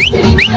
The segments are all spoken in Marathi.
Thank you.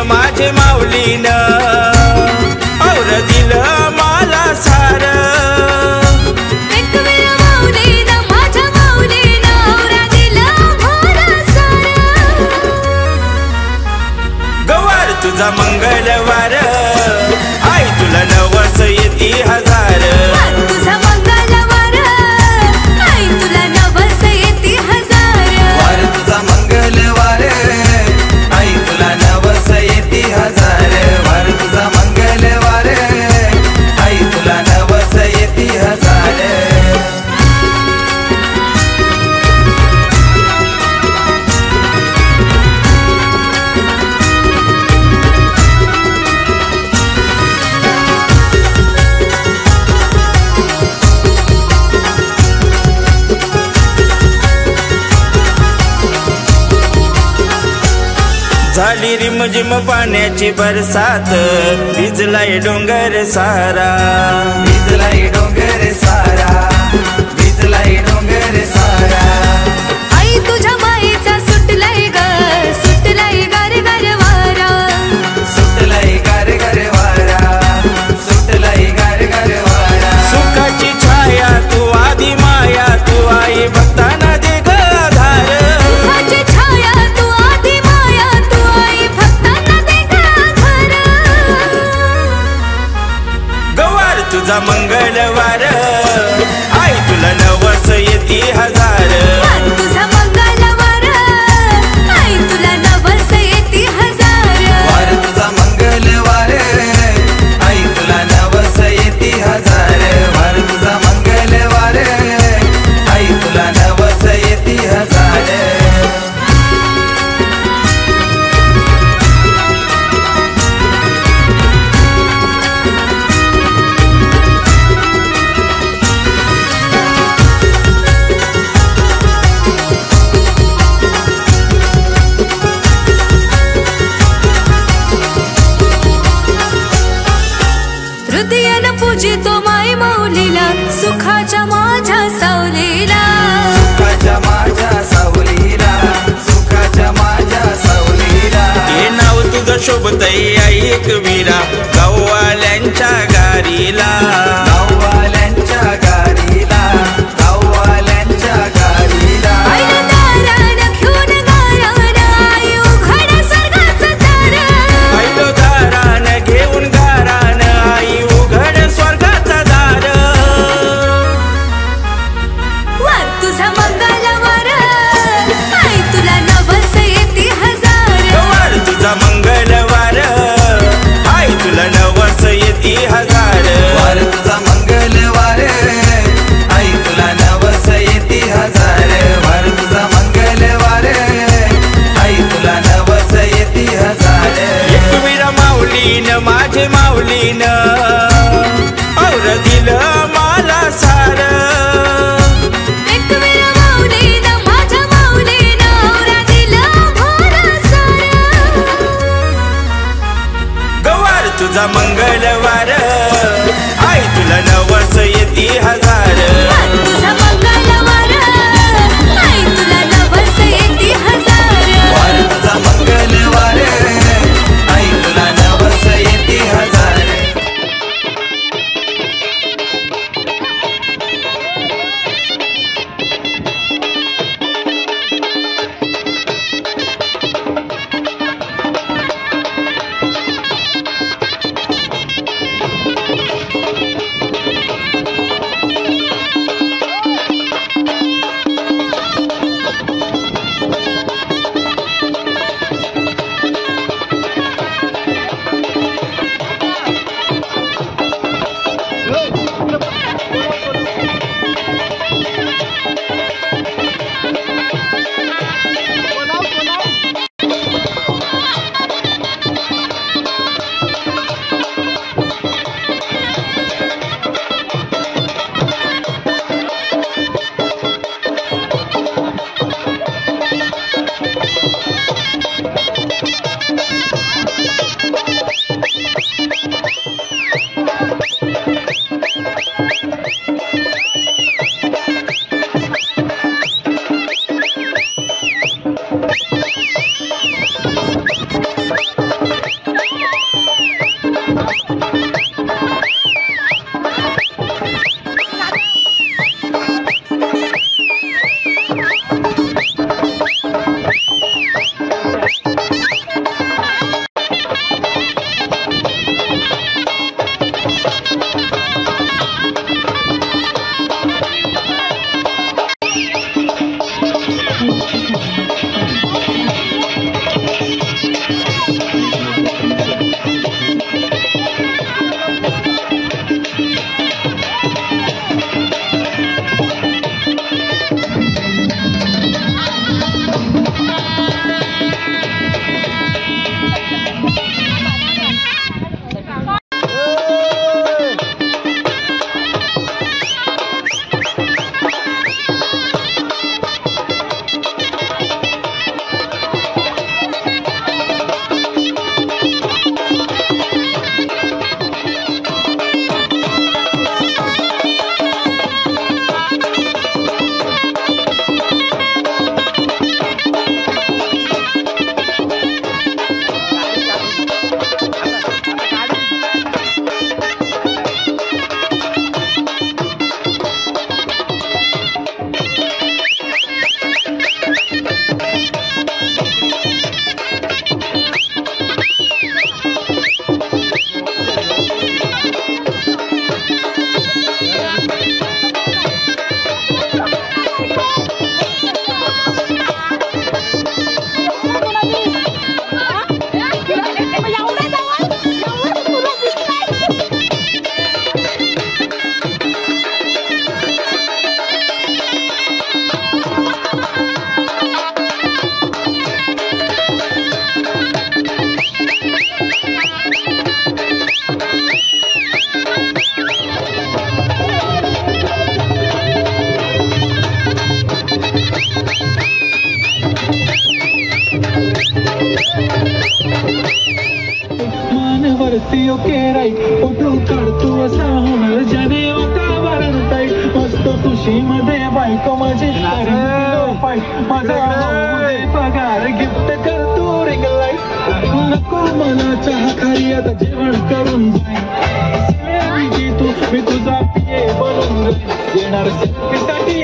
माझे माऊलीन और दिल मला सार गवार तुझा मंगळवार आई तुला नवस येती हजार तुझा मंगळवार आई तुला नवस येती हजार वार तुझा मंगळवार आई तुला नवस येती हजार वार तुझा मंगळवार आई तुला नवस येती हजार झाली रिमझिम पाण्याची बरसात भिजलाय डोंगर सारा भिजलाय डोंगर सारा भिजलाय डोंगर सारा आई तुझ्या मायेचा सुटलाय ग सुटलाय गार गार वारा सुटलाय गार गार वारा सुटलाय गार गार वारा सुखाची छाया तू आधी माया तू आई भक्तांना दे ग आधार सुखाची छाया तू आधी माया तू आई भक्तांना दे ग आधार गवार तुझा मंगळवार आई तुला नवस येती हजार तुझा मंगळवार आई तुला नवस येती हजार वार तुझा मंगळवार आई तुला नवस येती हजार वार तुझा मंगळवार आई तुला नवस येती हजार हृदयानं पूजितो माय माऊलीला सुखाच्या माझ्या सावलीला सुखाच्या माझ्या सावलीला सुखाच्या माझ्या सावलीला हे नाव तुझं शोभतय आई एक वीरा गाववाल्यांच्या गारीला गाववाल्यांच्या गारीला गाववाल्यांच्या गारीला दारानं घेऊन गारानं आई उघड स्वर्गाचं दार पहिलो दारानं घेऊन गारानं आई उघड स्वर्गाचा दार वार तुझा मंगळवार आई तुला नवस येती हजार वार तुझा मंगळवार आई तुला नवस येती हजार वार तुझा मंगळवार आई तुला नवस येती हजार वार तुझा मंगळवार आई तुला नवस येती हजार एकवीरा माऊलीन माझे माऊलीन और दिल मला सार एकवीरा माऊलीनं माझ्या माऊलीनं औरा दिला भोरा सारा गवार तुझा मंगळवार आई तुला नवस येती हजार तुझा मंगळवार आई तुला नवस येती हजार वार तुझा मंगळवार आई तुला नवस येती हजार ताई फोटो काढतो असा होणार ज्याने वातावरण ताई मस्त खुशीमध्ये बायको माझी माझा पगार गिफ्ट करतो रिंग लाईट नको मला चहा खाली आता जेवण करून जाईन तू मी तुझा पिये बनून येणार सेल्फीसाठी